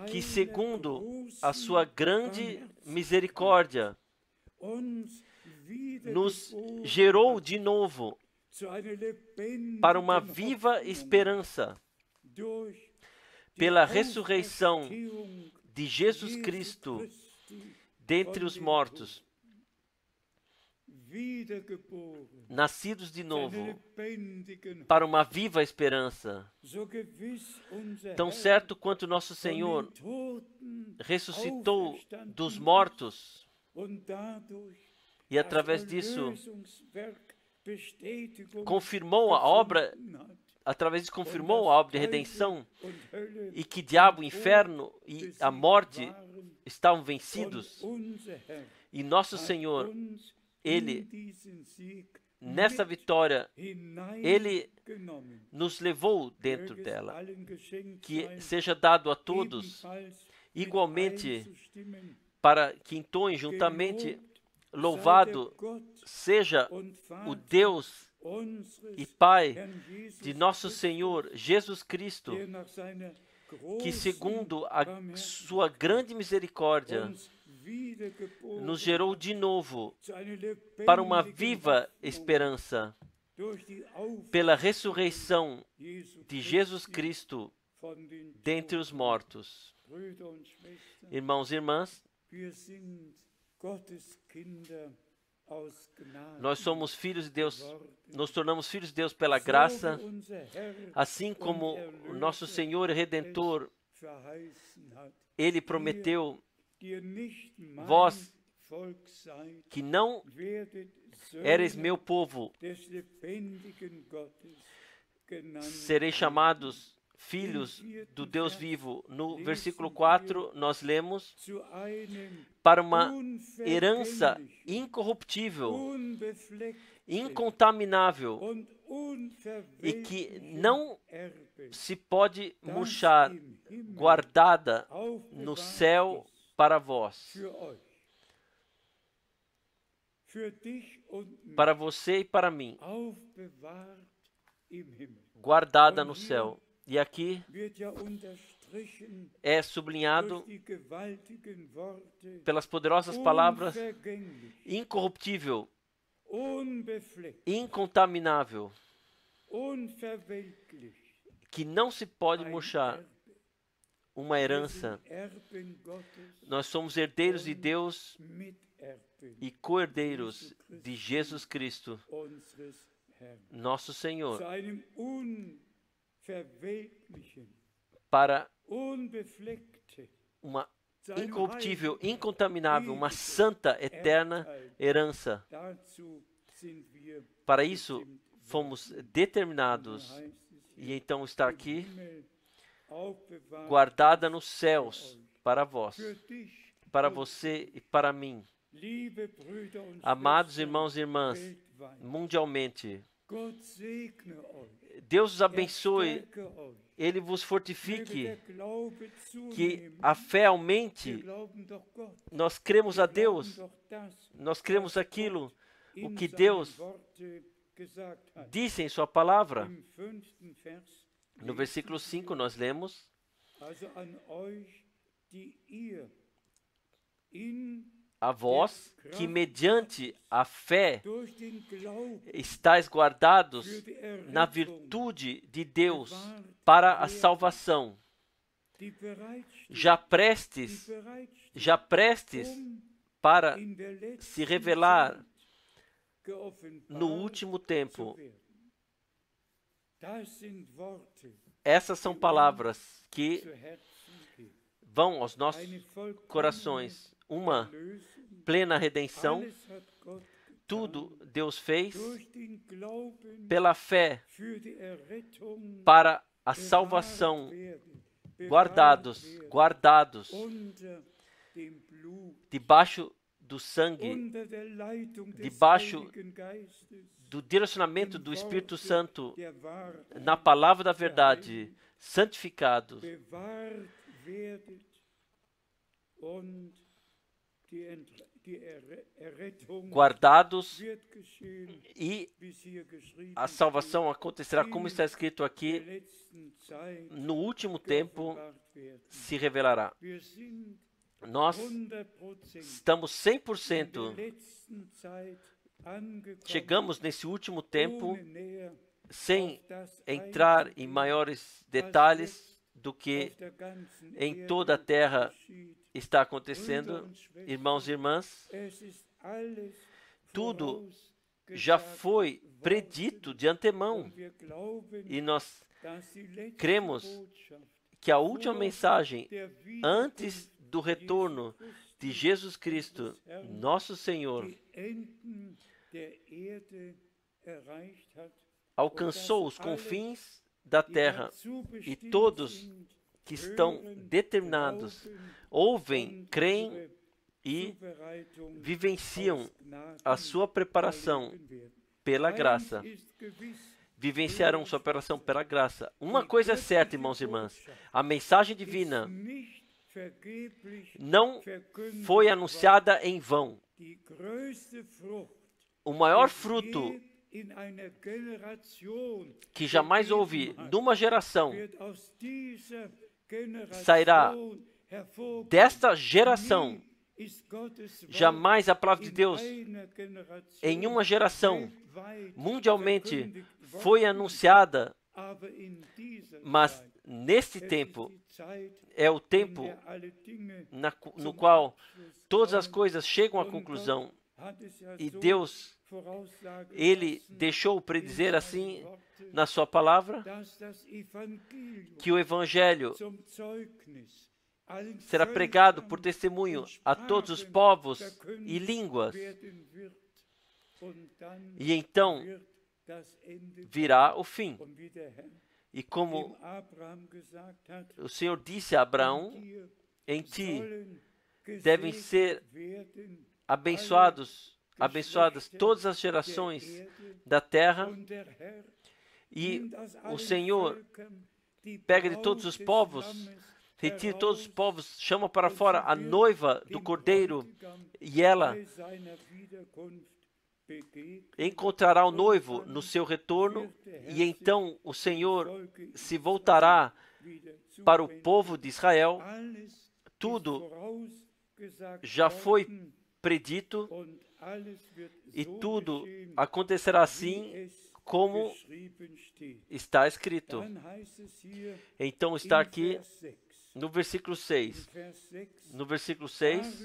[SPEAKER 1] que segundo a sua grande misericórdia nos gerou de novo para uma viva esperança pela ressurreição de Jesus Cristo dentre os mortos, nascidos de novo para uma viva esperança. Tão certo quanto nosso Senhor ressuscitou dos mortos e através disso confirmou a obra, de redenção, e que diabo, inferno e a morte estavam vencidos, e nosso Senhor, Ele, nessa vitória, Ele nos levou dentro dela. Que seja dado a todos igualmente, para que entoem juntamente: louvado seja o Deus e Pai de nosso Senhor Jesus Cristo, que segundo a sua grande misericórdia nos gerou de novo para uma viva esperança pela ressurreição de Jesus Cristo dentre os mortos. Irmãos e irmãs, nós somos filhos de Deus, nos tornamos filhos de Deus pela graça, assim como o nosso Senhor e Redentor, Ele prometeu: vós que não eres meu povo, sereis chamados filhos do Deus vivo. No versículo 4, nós lemos: para uma herança incorruptível, incontaminável e que não se pode murchar, guardada no céu para vós, para você e para mim, guardada no céu. E aqui é sublinhado pelas poderosas palavras: incorruptível, incontaminável, que não se pode murchar, uma herança. Nós somos herdeiros de Deus e co-herdeiros de Jesus Cristo, nosso Senhor, para uma incorruptível, incontaminável, uma santa, eterna herança. Para isso fomos determinados. E então está aqui: guardada nos céus para vós, para você e para mim. Amados irmãos e irmãs, mundialmente, Deus os abençoe, Ele vos fortifique, que a fé aumente. Nós cremos a Deus, nós cremos aquilo, o que Deus disse em sua palavra. No versículo 5 nós lemos: a vós que mediante a fé estáis guardados na virtude de Deus para a salvação, já prestes já prestes para se revelar no último tempo. Essas são palavras que vão aos nossos corações. Uma plena redenção. Tudo Deus fez pela fé para a salvação, guardados debaixo do sangue, debaixo do direcionamento do Espírito Santo, na palavra da verdade, santificados, guardados, e a salvação acontecerá, como está escrito aqui, no último tempo se revelará. Nós estamos 100%, chegamos nesse último tempo, sem entrar em maiores detalhes do que em toda a terra está acontecendo. Irmãos e irmãs, tudo já foi predito de antemão, e nós cremos que a última mensagem antes do retorno de Jesus Cristo, nosso Senhor, alcançou os confins da terra, e todos que estão determinados ouvem, creem e vivenciam a sua preparação pela graça. Vivenciarão sua preparação pela graça. Uma coisa é certa, irmãos e irmãs: a mensagem divina não foi anunciada em vão. O maior fruto que jamais houve numa geração sairá desta geração. Jamais a palavra de Deus em uma geração mundialmente foi anunciada, mas nesse tempo é o tempo no qual todas as coisas chegam à conclusão, e Deus, Ele deixou predizer assim na sua palavra, que o Evangelho será pregado por testemunho a todos os povos e línguas, e então virá o fim. E como o Senhor disse a Abraão, em ti devem ser abençadas todas as gerações da terra, e o Senhor pega de todos os povos, retira todos os povos, chama para fora a noiva do Cordeiro, e ela encontrará o noivo no seu retorno, e então o Senhor se voltará para o povo de Israel. Tudo já foi predito, e tudo acontecerá assim como está escrito. Então está aqui no versículo 6. No versículo 6,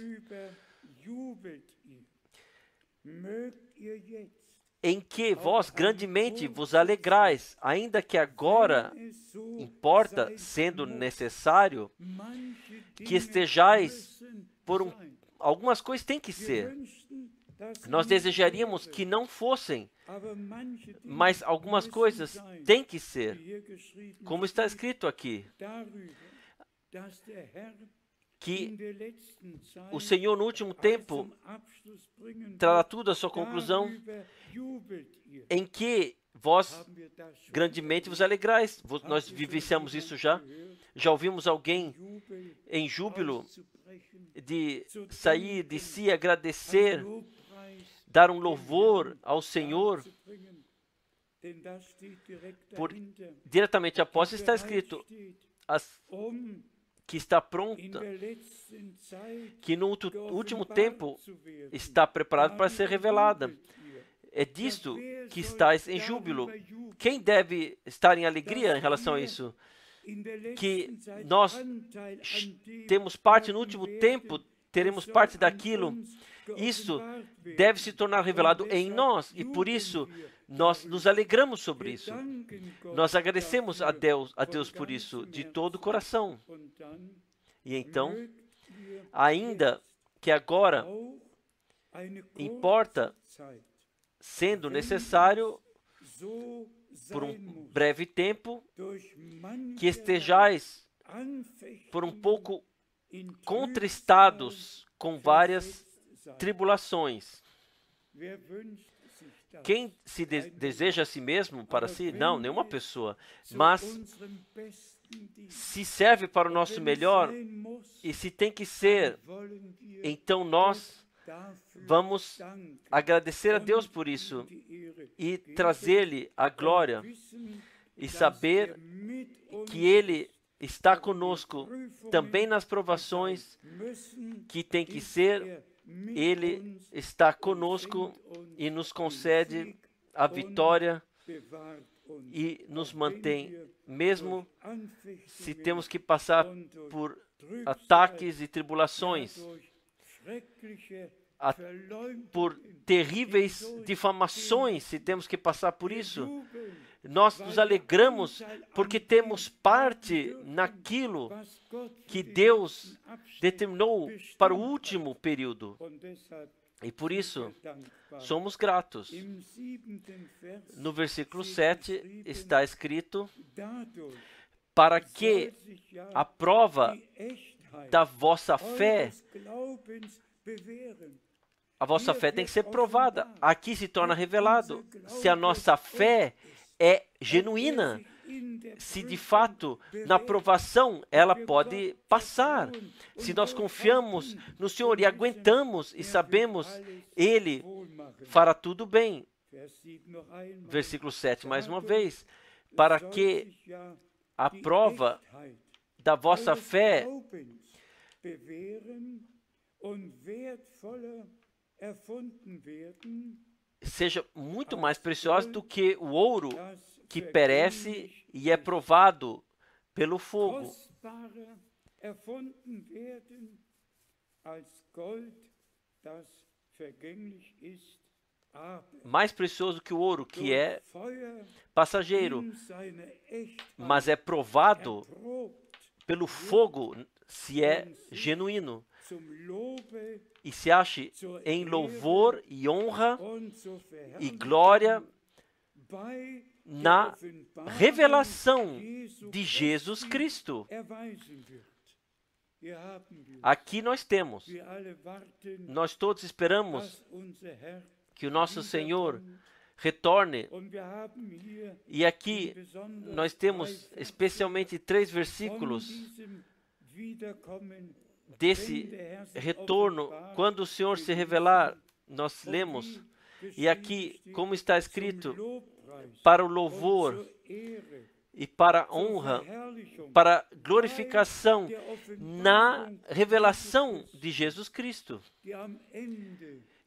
[SPEAKER 1] em que vós grandemente vos alegrais, ainda que agora importa, sendo necessário, que estejais por algumas coisas têm que ser. Nós desejaríamos que não fossem, mas algumas coisas têm que ser, como está escrito aqui, que o Senhor no último tempo trará tudo à sua conclusão, em que vós grandemente vos alegrais. Nós vivenciamos isso já. Já ouvimos alguém em júbilo de sair de si, agradecer, dar um louvor ao Senhor, diretamente após está escrito que está pronta, que no último tempo está preparado para ser revelada. É disto que estáis em júbilo. Quem deve estar em alegria em relação a isso? Que nós temos parte no último tempo teremos parte daquilo. Isso deve se tornar revelado em nós e por isso nós nos alegramos sobre isso. Nós agradecemos a Deus por isso de todo o coração. E então, ainda que agora importa, sendo necessário, por um breve tempo, que estejais por um pouco contristados com várias tribulações. Quem se deseja a si mesmo para si? Não, nenhuma pessoa. Mas se serve para o nosso melhor e se tem que ser, então nós vamos agradecer a Deus por isso e trazer-lhe a glória e saber que Ele está conosco também nas provações que tem que ser. Ele está conosco e nos concede a vitória e nos mantém, mesmo se temos que passar por ataques e tribulações, por terríveis difamações, se temos que passar por isso. Nós nos alegramos porque temos parte naquilo que Deus determinou para o último período. E por isso, somos gratos. No versículo 7 está escrito: para que a prova da vossa fé, a vossa fé tem que ser provada. Aqui se torna revelado se a nossa fé é genuína, se de fato na provação ela pode passar, se nós confiamos no Senhor e aguentamos e sabemos, Ele fará tudo bem. Versículo 7, mais uma vez, para que a prova da vossa fé seja muito mais preciosa do que o ouro que perece e é provado pelo fogo. Mais precioso que o ouro, que é passageiro, mas é provado pelo fogo se é genuíno. E se ache em louvor e honra e glória na revelação de Jesus Cristo. Aqui nós temos, nós todos esperamos que o nosso Senhor retorne. E aqui nós temos especialmente 3 versículos desse retorno. Quando o Senhor se revelar, nós lemos, e aqui, como está escrito, para o louvor e para a honra, para a glorificação na revelação de Jesus Cristo,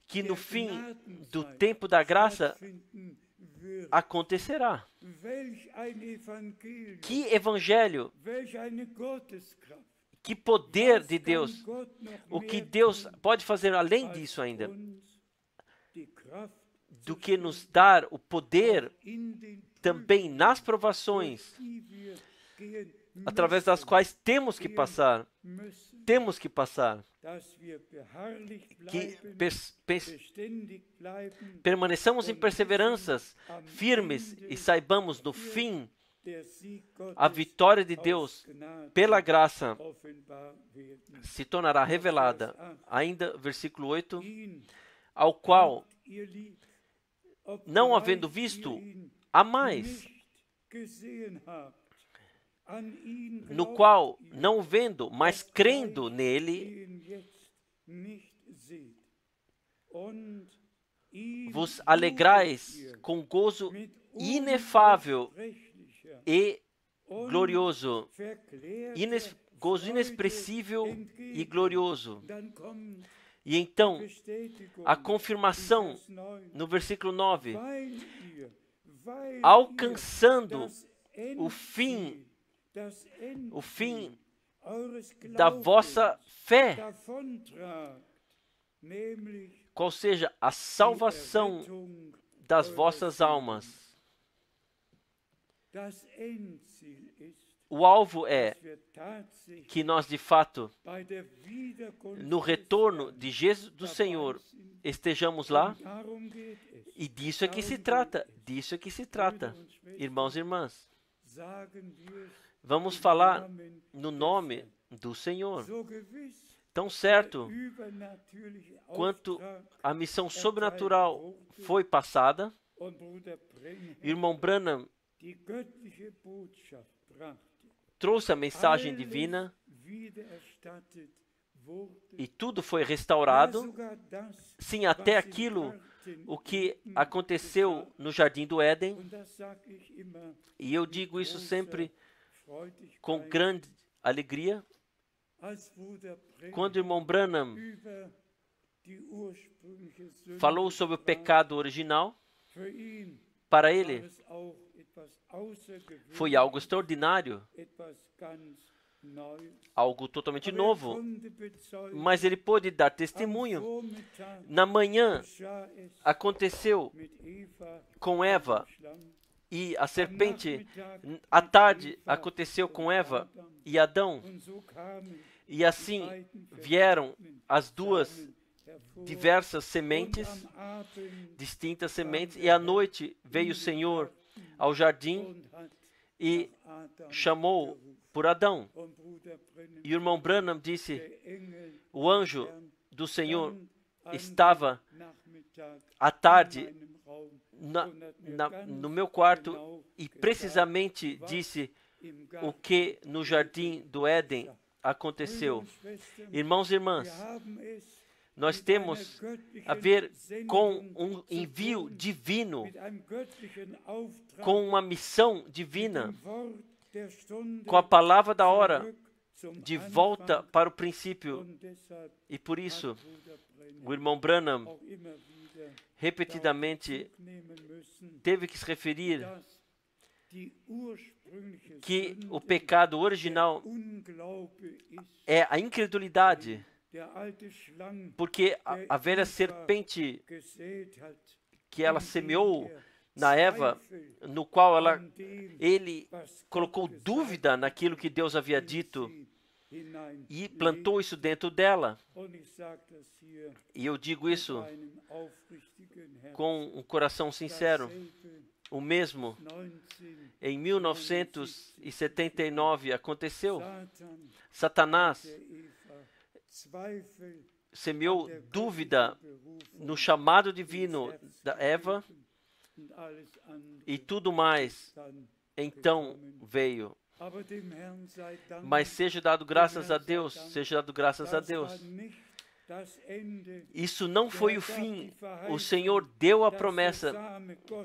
[SPEAKER 1] que no fim do tempo da graça acontecerá. Que evangelho! Que poder de Deus! O que Deus pode fazer além disso ainda, do que nos dar o poder também nas provações, através das quais temos que passar, que permaneçamos em perseveranças firmes e saibamos no fim a vitória de Deus pela graça se tornará revelada. Ainda, versículo 8, ao qual, não havendo visto, amais, no qual, não vendo, mas crendo nele, vos alegrais com gozo inefável e glorioso, gozo inexpressível e glorioso. E então, a confirmação no versículo 9, alcançando o fim
[SPEAKER 3] da vossa fé, qual seja a salvação das vossas almas. O alvo é que nós, de fato, no retorno de Jesus do Senhor, estejamos lá. E disso é que se trata. Disso é que se trata, irmãos e irmãs. Vamos falar no nome do Senhor. Tão certo quanto a missão sobrenatural foi passada, irmão Branham trouxe a mensagem divina e tudo foi restaurado. Sim, até aquilo o que aconteceu no Jardim do Éden. E eu digo isso sempre com grande alegria. Quando o irmão Branham falou sobre o pecado original, para ele foi algo extraordinário, algo totalmente novo, mas ele pôde dar testemunho. Na manhã aconteceu com Eva e a serpente, à tarde aconteceu com Eva e Adão, e assim vieram as duas diversas sementes, distintas sementes, e à noite veio o Senhor ao jardim e chamou por Adão. E o irmão Branham disse: o anjo do Senhor estava à tarde no meu quarto e precisamente disse o que no Jardim do Éden aconteceu. Irmãos e irmãs, nós temos a ver com um envio divino, com uma missão divina, com a palavra da hora, de volta para o princípio. E por isso, o irmão Branham repetidamente teve que se referir que o pecado original é a incredulidade, porque a velha serpente que ela semeou na Eva, no qual ele colocou dúvida naquilo que Deus havia dito e plantou isso dentro dela. E eu digo isso com um coração sincero. O mesmo em 1979 aconteceu. Satanás semeou dúvida no chamado divino da Eva e tudo mais então veio. Mas seja dado graças a Deus, seja dado graças a Deus. Isso não foi o fim. O Senhor deu a promessa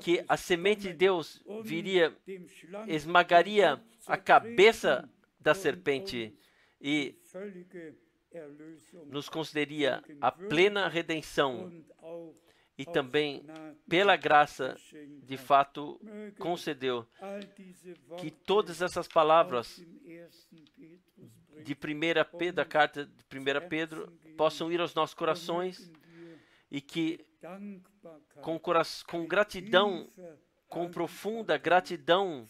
[SPEAKER 3] que a semente de Deus viria, esmagaria a cabeça da serpente e nos concederia a plena redenção. E também, pela graça, de fato, concedeu que todas essas palavras de 1 Pedro, da carta de 1 Pedro, possam ir aos nossos corações e que com gratidão, com profunda gratidão,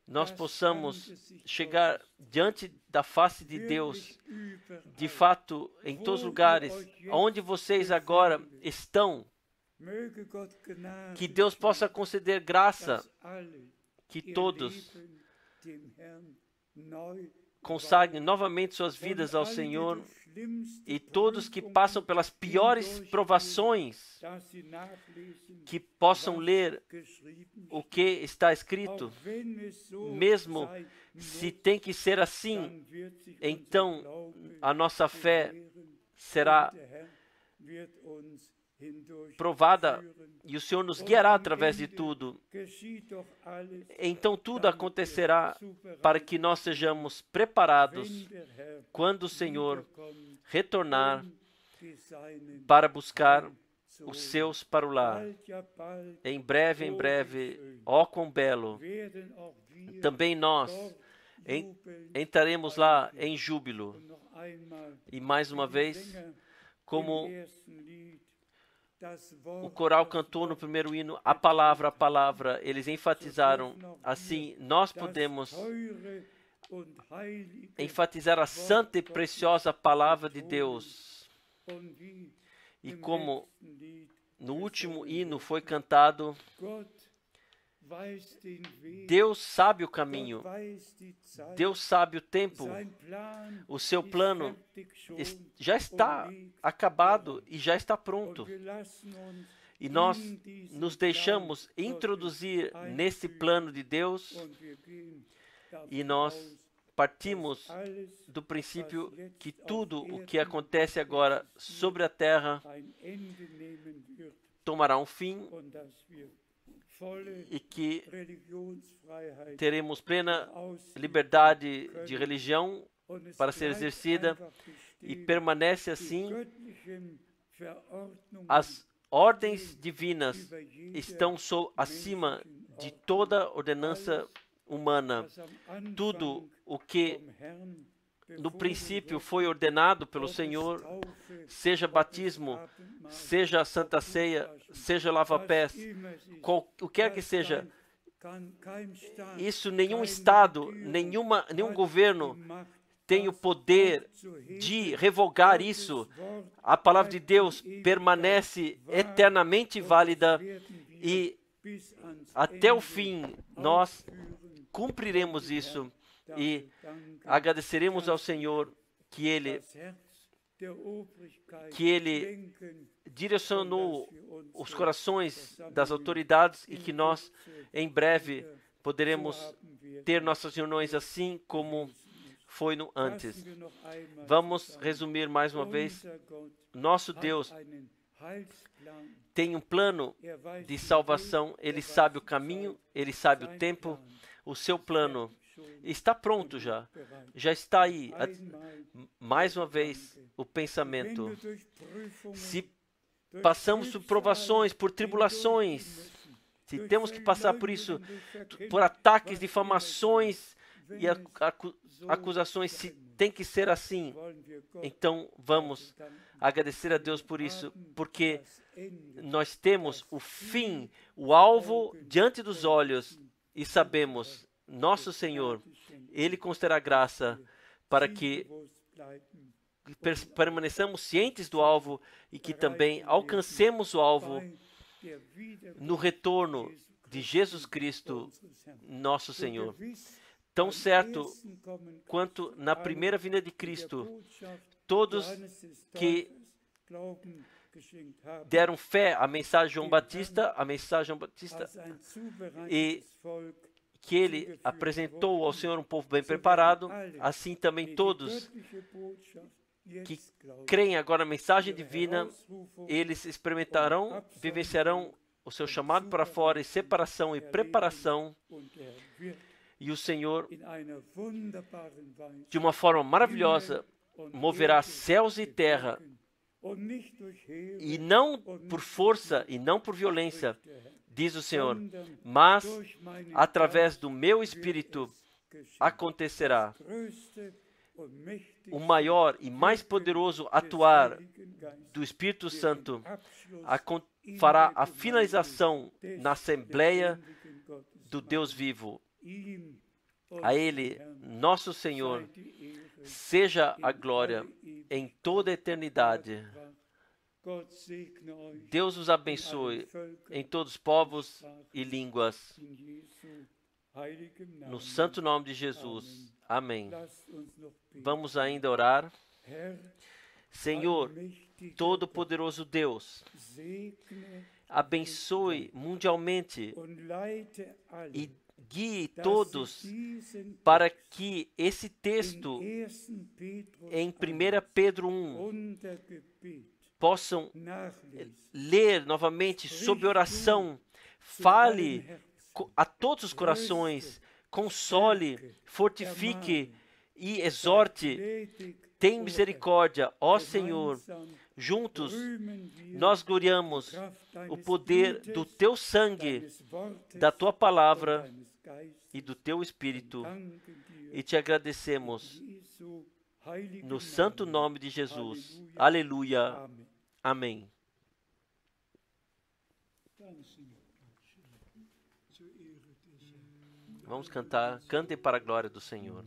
[SPEAKER 3] nós possamos chegar diante da face de Deus, de fato, em todos os lugares, onde vocês agora estão. Que Deus possa conceder graça, que todos consagrem novamente suas vidas ao Senhor e todos que passam pelas piores provações, que possam ler o que está escrito, mesmo se tem que ser assim, então a nossa fé será provada e o Senhor nos guiará através de tudo. Então tudo acontecerá para que nós sejamos preparados quando o Senhor retornar para buscar os seus para o lar. Em breve, ó quão belo, também nós entraremos lá em júbilo. E mais uma vez, como o coral cantou no primeiro hino, a palavra, eles enfatizaram assim, nós podemos enfatizar a santa e preciosa palavra de Deus. E como no último hino foi cantado, Deus sabe o caminho, Deus sabe o tempo, o seu plano já está acabado e já está pronto. E nós nos deixamos introduzir nesse plano de Deus e nós partimos do princípio que tudo o que acontece agora sobre a terra tomará um fim e que teremos plena liberdade de religião para ser exercida e permanece assim. As ordens divinas estão acima de toda ordenança humana. Tudo o que no princípio foi ordenado pelo Senhor, seja batismo, seja a Santa Ceia, seja lava-pés, o que quer que seja, isso nenhum Estado, nenhum governo tem o poder de revogar isso. A palavra de Deus permanece eternamente válida e até o fim nós cumpriremos isso e agradeceremos ao Senhor que Ele direcionou os corações das autoridades e que nós, em breve, poderemos ter nossas reuniões assim como foi no antes. Vamos resumir mais uma vez. Nosso Deus tem um plano de salvação. Ele sabe o caminho, Ele sabe o tempo. O seu plano está pronto já está aí. Mais uma vez, o pensamento. Se passamos por provações, por tribulações, se temos que passar por isso, por ataques, difamações e acusações, se tem que ser assim, então vamos agradecer a Deus por isso, porque nós temos o fim, o alvo diante dos olhos e sabemos, nosso Senhor, Ele concederá graça para que permaneçamos cientes do alvo e que também alcancemos o alvo no retorno de Jesus Cristo, nosso Senhor. Tão certo quanto na primeira vinda de Cristo, todos que deram fé à mensagem de João Batista, e que ele apresentou ao Senhor um povo bem preparado, assim também todos que creem agora na mensagem divina, eles experimentarão, vivenciarão o seu chamado para fora e separação e preparação, e o Senhor, de uma forma maravilhosa, moverá céus e terra, e não por força e não por violência, diz o Senhor, mas através do meu Espírito acontecerá o maior e mais poderoso atuar do Espírito Santo, fará a finalização na Assembleia do Deus vivo. A Ele, nosso Senhor, seja a glória em toda a eternidade. Deus os abençoe em todos os povos e línguas. No santo nome de Jesus. Amém. Vamos ainda orar. Senhor, Todo-Poderoso Deus, abençoe mundialmente e guie todos para que esse texto em 1 Pedro 1 possam ler novamente sob oração, fale a todos os corações, console, fortifique e exorte. Tem misericórdia, ó Senhor. Juntos nós gloriamos o poder do Teu sangue, da Tua palavra e do Teu Espírito. e te agradecemos no santo nome de Jesus. Aleluia. Amém. Vamos cantar, cantem para a glória do Senhor.